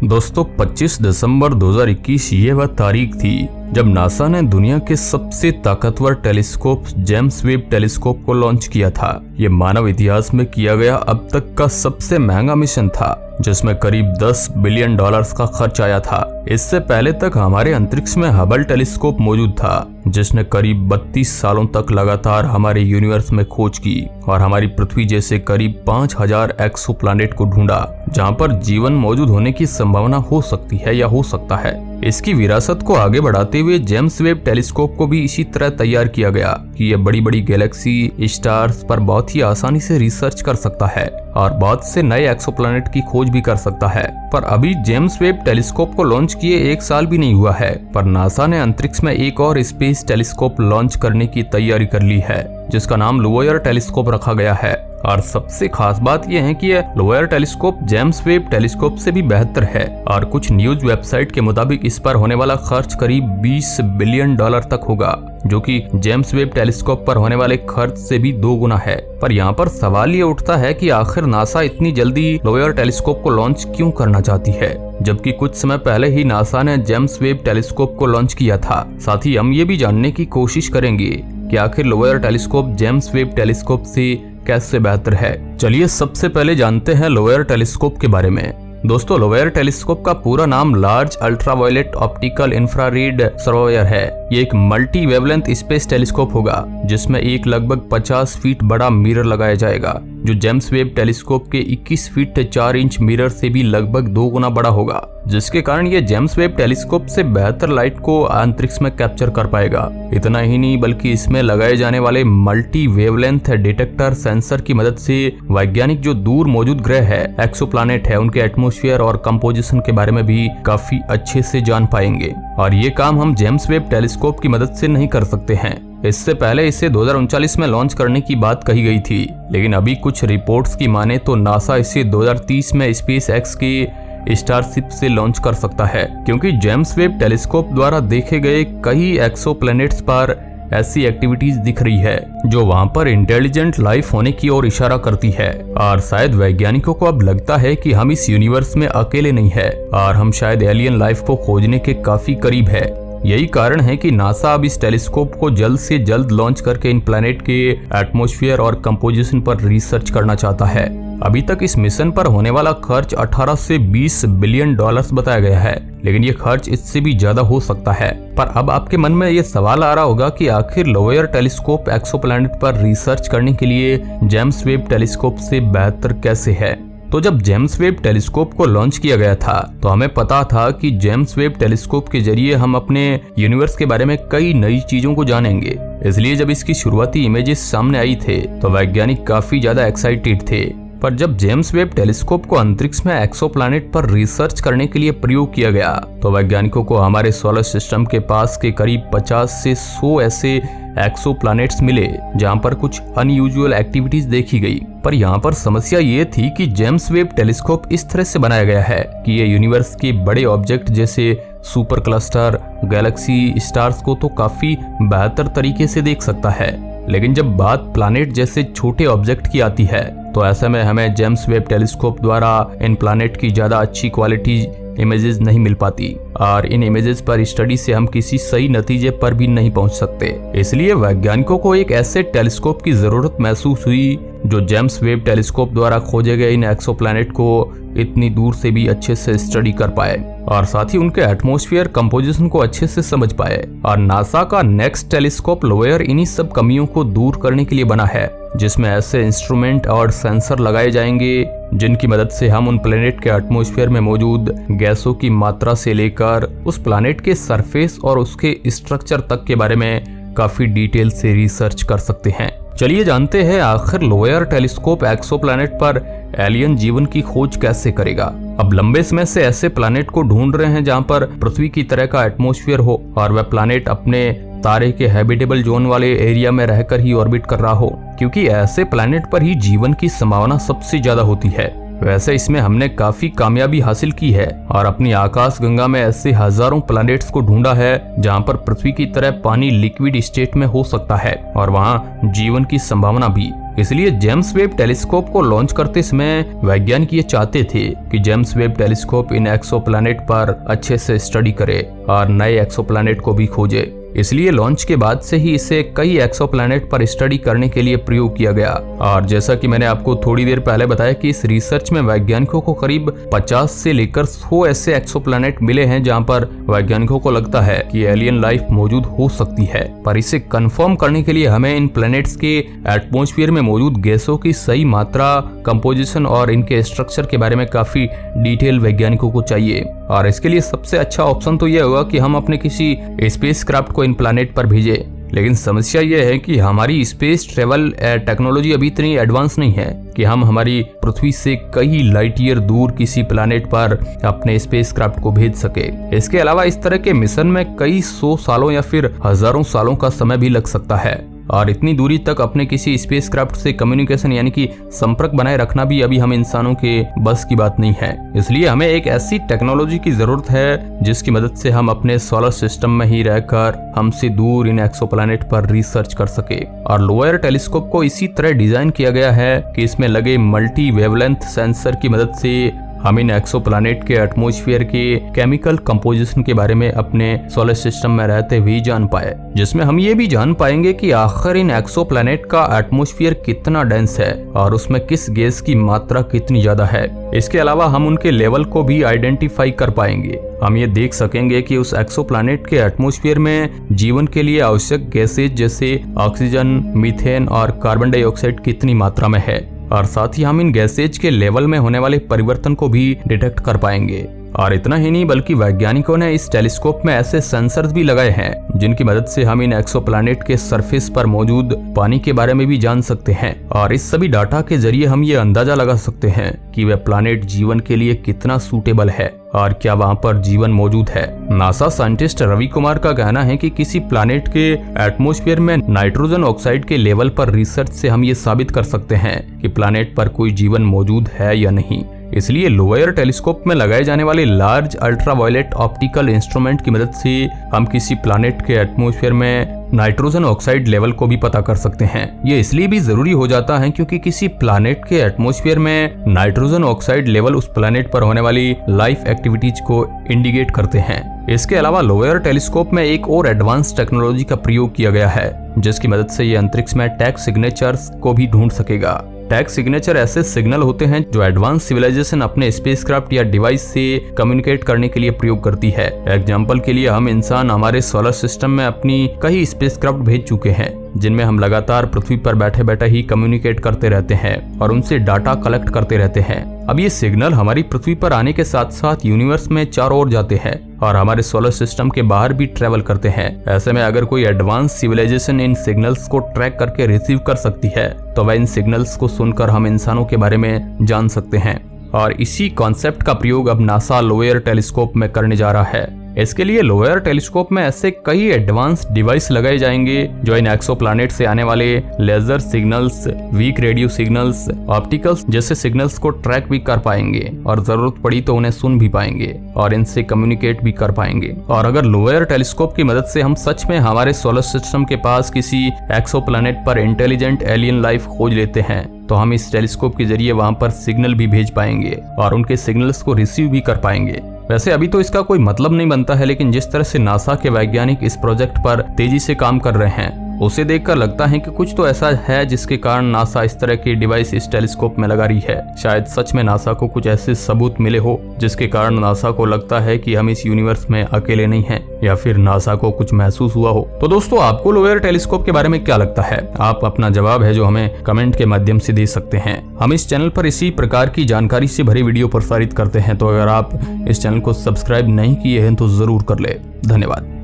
दोस्तों 25 दिसंबर 2021 ये वह तारीख थी जब नासा ने दुनिया के सबसे ताकतवर टेलीस्कोप जेम्स वेब टेलीस्कोप को लॉन्च किया था। ये मानव इतिहास में किया गया अब तक का सबसे महंगा मिशन था, जिसमें करीब $10 बिलियन का खर्च आया था। इससे पहले तक हमारे अंतरिक्ष में हबल टेलीस्कोप मौजूद था, जिसने करीब 32 सालों तक लगातार हमारे यूनिवर्स में खोज की और हमारी पृथ्वी जैसे करीब 5000 एक्सोप्लैनेट को ढूंढा, जहां पर जीवन मौजूद होने की संभावना हो सकती है या हो सकता है। इसकी विरासत को आगे बढ़ाते हुए जेम्स वेब टेलीस्कोप को भी इसी तरह तैयार किया गया कि यह बड़ी बड़ी गैलेक्सी, स्टार्स पर बहुत ही आसानी से रिसर्च कर सकता है और बहुत से नए एक्सोप्लैनेट की खोज भी कर सकता है। पर अभी जेम्स वेब टेलीस्कोप को लॉन्च किए 1 साल भी नहीं हुआ है, पर नासा ने अंतरिक्ष में एक और स्पेस टेलीस्कोप लॉन्च करने की तैयारी कर ली है, जिसका नाम लोयर टेलीस्कोप रखा गया है। और सबसे खास बात यह है कि यह lower telescope James Webb telescope से भी बेहतर है और कुछ न्यूज वेबसाइट के मुताबिक इस पर होने वाला खर्च करीब $20 बिलियन तक होगा, जो कि जेम्स वेब टेलीस्कोप पर होने वाले खर्च से भी 2 गुना है। पर यहाँ पर सवाल ये उठता है कि आखिर नासा इतनी जल्दी लोयर टेलीस्कोप को लॉन्च क्यों करना चाहती है, जबकि कुछ समय पहले ही नासा ने जेम्स वेब टेलीस्कोप को लॉन्च किया था। साथ ही हम ये भी जानने की कोशिश करेंगे कि आखिर lower telescope James Webb telescope से कैसे बेहतर है। चलिए सबसे पहले जानते हैं लोयर टेलीस्कोप के बारे में। दोस्तों, लोयर टेलीस्कोप का पूरा नाम large ultraviolet optical infrared surveyor है। ये एक मल्टी वेवलेंथ स्पेस टेलीस्कोप होगा, जिसमें एक लगभग 50 फीट बड़ा मिरर लगाया जाएगा, जो जेम्स वेब टेलीस्कोप के 21 फीट 4 इंच मिरर से भी लगभग 2 गुना बड़ा होगा, जिसके कारण ये जेम्स वेब टेलीस्कोप से बेहतर लाइट को अंतरिक्ष में कैप्चर कर पाएगा। इतना ही नहीं, बल्कि इसमें लगाए जाने वाले मल्टी वेवलेंथ डिटेक्टर सेंसर की मदद से वैज्ञानिक जो दूर मौजूद ग्रह है, एक्सोप्लैनेट है, उनके एटमॉस्फेयर और कंपोजिशन के बारे में भी काफी अच्छे से जान पाएंगे। और ये काम हम जेम्स वेब टेलीस्कोप की मदद से नहीं कर सकते हैं। इससे पहले इसे 2039 में लॉन्च करने की बात कही गई थी, लेकिन अभी कुछ रिपोर्ट्स की माने तो नासा इसे 2030 में स्पेस एक्स के स्टारशिप से लॉन्च कर सकता है, क्योंकि जेम्स वेब टेलीस्कोप द्वारा देखे गए कई एक्सोप्लैनेट्स पर ऐसी एक्टिविटीज दिख रही है जो वहां पर इंटेलिजेंट लाइफ होने की ओर इशारा करती है। और शायद वैज्ञानिकों को अब लगता है कि हम इस यूनिवर्स में अकेले नहीं है और हम शायद एलियन लाइफ को खोजने के काफी करीब है। यही कारण है कि नासा अब इस टेलीस्कोप को जल्द से जल्द लॉन्च करके इन प्लैनेट के एटमॉस्फेयर और कंपोजिशन पर रिसर्च करना चाहता है। अभी तक इस मिशन पर होने वाला खर्च 18 से $20 बिलियन बताया गया है, लेकिन ये खर्च इससे भी ज्यादा हो सकता है। पर अब आपके मन में ये सवाल आ रहा होगा कि आखिर लोयर टेलीस्कोप एक्सोप्लैनेट पर रिसर्च करने के लिए जेम्स वेब टेलीस्कोप से बेहतर कैसे है। तो जब जेम्स वेब टेलीस्कोप को लॉन्च किया गया था, तो हमें पता था कि जेम्स वेब टेलीस्कोप के जरिए हम अपने यूनिवर्स के बारे में कई नई चीजों को जानेंगे। इसलिए जब इसकी शुरुआती इमेजेस सामने आई थे, तो वैज्ञानिक काफी ज्यादा एक्साइटेड थे। पर जब जेम्स वेब टेलीस्कोप को अंतरिक्ष में एक्सोप्लैनेट पर रिसर्च करने के लिए प्रयोग किया गया, तो वैज्ञानिकों को हमारे सोलर सिस्टम के पास के करीब 50 से 100 ऐसे एक्सोप्लैनेट्स मिले जहां पर कुछ अनयूजुअल एक्टिविटीज देखी गई। पर यहाँ पर समस्या ये थी कि जेम्स वेब टेलीस्कोप इस तरह से बनाया गया है कि ये यूनिवर्स के बड़े ऑब्जेक्ट जैसे सुपर क्लस्टर, गैलेक्सी, स्टार्स को तो काफी बेहतर तरीके से देख सकता है, लेकिन जब बात प्लैनेट जैसे छोटे ऑब्जेक्ट की आती है, तो ऐसे में हमें जेम्स वेब टेलीस्कोप द्वारा इन प्लैनेट की ज्यादा अच्छी क्वालिटी इमेजेस नहीं मिल पाती और इन इमेजेस पर स्टडी से हम किसी सही नतीजे पर भी नहीं पहुंच सकते। इसलिए वैज्ञानिकों को एक ऐसे टेलीस्कोप की जरूरत महसूस हुई जो जेम्स वेब टेलीस्कोप द्वारा खोजे गए इन एक्सोप्लैनेट को इतनी दूर से भी अच्छे से स्टडी कर पाए और साथ ही उनके एटमॉस्फेयर कंपोजिशन को अच्छे से समझ पाए। और नासा का नेक्स्ट टेलीस्कोप लोयर इन्हीं सब कमियों को दूर करने के लिए बना है, जिसमें ऐसे इंस्ट्रूमेंट और सेंसर लगाए जाएंगे जिनकी मदद से हम उन प्लेनेट के एटमॉस्फेयर में मौजूद गैसों की मात्रा से लेकर उस प्लेनेट के सरफेस और उसके स्ट्रक्चर तक के बारे में काफी डिटेल से रिसर्च कर सकते हैं। चलिए जानते हैं आखिर लोयर टेलीस्कोप एक्सोप्लैनेट पर एलियन जीवन की खोज कैसे करेगा। अब लंबे समय से ऐसे प्लैनेट को ढूंढ रहे हैं जहां पर पृथ्वी की तरह का एटमॉस्फेयर हो और वह प्लैनेट अपने तारे के हैबिटेबल जोन वाले एरिया में रहकर ही ऑर्बिट कर रहा हो, क्योंकि ऐसे प्लैनेट पर ही जीवन की संभावना सबसे ज्यादा होती है। वैसे इसमें हमने काफी कामयाबी हासिल की है और अपनी आकाश गंगा में ऐसे हजारों प्लैनेट्स को ढूंढा है जहां पर पृथ्वी की तरह पानी लिक्विड स्टेट में हो सकता है और वहां जीवन की संभावना भी। इसलिए जेम्स वेब टेलीस्कोप को लॉन्च करते समय वैज्ञानिक ये चाहते थे कि जेम्स वेब टेलीस्कोप इन एक्सोप्लैनेट पर अच्छे से स्टडी करे और नए एक्सोप्लैनेट को भी खोजे। इसलिए लॉन्च के बाद से ही इसे कई एक्सोप्लैनेट पर स्टडी करने के लिए प्रयोग किया गया। और जैसा कि मैंने आपको थोड़ी देर पहले बताया कि इस रिसर्च में वैज्ञानिकों को करीब 50 से लेकर 100 ऐसे एक्सोप्लैनेट मिले हैं जहां पर वैज्ञानिकों को लगता है कि एलियन लाइफ मौजूद हो सकती है। पर इसे कंफर्म करने के लिए हमें इन प्लैनेट्स के एटमॉस्फेयर में मौजूद गैसों की सही मात्रा, कंपोजिशन और इनके स्ट्रक्चर के बारे में काफी डिटेल वैज्ञानिकों को चाहिए। और इसके लिए सबसे अच्छा ऑप्शन तो यह होगा कि हम अपने किसी स्पेसक्राफ्ट को इन प्लैनेट पर भेजें। लेकिन समस्या यह है कि हमारी स्पेस ट्रेवल टेक्नोलॉजी अभी इतनी एडवांस नहीं है कि हम हमारी पृथ्वी से कई लाइट ईयर दूर किसी प्लैनेट पर अपने स्पेसक्राफ्ट को भेज सके। इसके अलावा इस तरह के मिशन में कई 100 सालों या फिर हजारों सालों का समय भी लग सकता है। और इतनी दूरी तक अपने किसी स्पेसक्राफ्ट से कम्युनिकेशन यानी कि संपर्क बनाए रखना भी अभी हम इंसानों के बस की बात नहीं है। इसलिए हमें एक ऐसी टेक्नोलॉजी की जरूरत है जिसकी मदद से हम अपने सोलर सिस्टम में ही रहकर हमसे दूर इन एक्सोप्लैनेट पर रिसर्च कर सके। और लोअर टेलीस्कोप को इसी तरह डिजाइन किया गया है कि इसमें लगे मल्टी वेवलेंथ सेंसर की मदद से हम इन एक्सोप्लैनेट के एटमॉस्फेयर के केमिकल कंपोजिशन के बारे में अपने सोलर सिस्टम में रहते हुए जान पाए, जिसमें हम ये भी जान पाएंगे कि आखिर इन एक्सोप्लैनेट का एटमॉस्फेयर कितना डेंस है और उसमें किस गैस की मात्रा कितनी ज्यादा है। इसके अलावा हम उनके लेवल को भी आइडेंटिफाई कर पाएंगे। हम ये देख सकेंगे कि उस एक्सोप्लैनेट के एटमॉस्फेयर में जीवन के लिए आवश्यक गैसेज जैसे ऑक्सीजन, मीथेन और कार्बन डाइऑक्साइड कितनी मात्रा में है। और साथ ही हम इन गैसेज के लेवल में होने वाले परिवर्तन को भी डिटेक्ट कर पाएंगे। और इतना ही नहीं बल्कि वैज्ञानिकों ने इस टेलीस्कोप में ऐसे सेंसर्स भी लगाए हैं जिनकी मदद से हम इन एक्सोप्लैनेट के सरफेस पर मौजूद पानी के बारे में भी जान सकते हैं। और इस सभी डाटा के जरिए हम ये अंदाजा लगा सकते हैं कि वह प्लैनेट जीवन के लिए कितना सूटेबल है और क्या वहाँ पर जीवन मौजूद है। नासा साइंटिस्ट रवि कुमार का कहना है कि किसी प्लैनेट के एटमॉस्फेयर में नाइट्रोजन ऑक्साइड के लेवल पर रिसर्च से हम ये साबित कर सकते हैं कि प्लैनेट पर कोई जीवन मौजूद है या नहीं। इसलिए लोअर टेलीस्कोप में लगाए जाने वाले लार्ज अल्ट्रावायलेट ऑप्टिकल इंस्ट्रूमेंट की मदद से हम किसी प्लैनेट के एटमॉस्फेयर में नाइट्रोजन ऑक्साइड लेवल को भी पता कर सकते हैं। ये इसलिए भी जरूरी हो जाता है क्योंकि किसी प्लैनेट के एटमॉस्फेयर में नाइट्रोजन ऑक्साइड लेवल उस प्लैनेट पर होने वाली लाइफ एक्टिविटीज को इंडिकेट करते हैं। इसके अलावा लोअर टेलीस्कोप में एक और एडवांस टेक्नोलॉजी का प्रयोग किया गया है जिसकी मदद से ये अंतरिक्ष में टैग सिग्नेचर्स को भी ढूंढ सकेगा। टैग सिग्नेचर ऐसे सिग्नल होते हैं जो एडवांस सिविलाइजेशन अपने स्पेसक्राफ्ट या डिवाइस से कम्युनिकेट करने के लिए प्रयोग करती है। एग्जाम्पल के लिए हम इंसान हमारे सोलर सिस्टम में अपनी कई स्पेसक्राफ्ट भेज चुके हैं जिनमें हम लगातार पृथ्वी पर बैठे बैठे ही कम्युनिकेट करते रहते हैं और उनसे डाटा कलेक्ट करते रहते हैं। अब ये सिग्नल हमारी पृथ्वी पर आने के साथ साथ यूनिवर्स में चारों ओर जाते हैं और हमारे सोलर सिस्टम के बाहर भी ट्रेवल करते हैं। ऐसे में अगर कोई एडवांस सिविलाइजेशन इन सिग्नल्स को ट्रैक करके रिसीव कर सकती है तो वह इन सिग्नल्स को सुनकर हम इंसानों के बारे में जान सकते हैं। और इसी कॉन्सेप्ट का प्रयोग अब नासा लोअर टेलीस्कोप में करने जा रहा है। इसके लिए लोअर टेलीस्कोप में ऐसे कई एडवांस डिवाइस लगाए जाएंगे जो इन एक्सोप्लैनेट से आने वाले laser signals, weak radio signals, opticals जैसे सिग्नल्स को ट्रैक भी कर पाएंगे और जरूरत पड़ी तो उन्हें सुन भी पाएंगे और इनसे कम्युनिकेट भी कर पाएंगे। और अगर लोअर टेलीस्कोप की मदद से हम सच में हमारे सोलर सिस्टम के पास किसी एक्सोप्लैनेट पर इंटेलिजेंट एलियन लाइफ खोज लेते हैं तो हम इस टेलीस्कोप के जरिए वहां पर सिग्नल भी भेज पाएंगे और उनके सिग्नल्स को रिसीव भी कर पाएंगे। वैसे अभी तो इसका कोई मतलब नहीं बनता है, लेकिन जिस तरह से नासा के वैज्ञानिक इस प्रोजेक्ट पर तेजी से काम कर रहे हैं उसे देखकर लगता है कि कुछ तो ऐसा है जिसके कारण नासा इस तरह की डिवाइस इस टेलीस्कोप में लगा रही है। शायद सच में नासा को कुछ ऐसे सबूत मिले हो जिसके कारण नासा को लगता है कि हम इस यूनिवर्स में अकेले नहीं हैं, या फिर नासा को कुछ महसूस हुआ हो। तो दोस्तों, आपको लोअर टेलीस्कोप के बारे में क्या लगता है? आप अपना जवाब है जो हमें कमेंट के माध्यम से दे सकते हैं। हम इस चैनल पर इसी प्रकार की जानकारी से भरी वीडियो प्रसारित करते हैं, तो अगर आप इस चैनल को सब्सक्राइब नहीं किए हैं तो जरूर कर ले। धन्यवाद।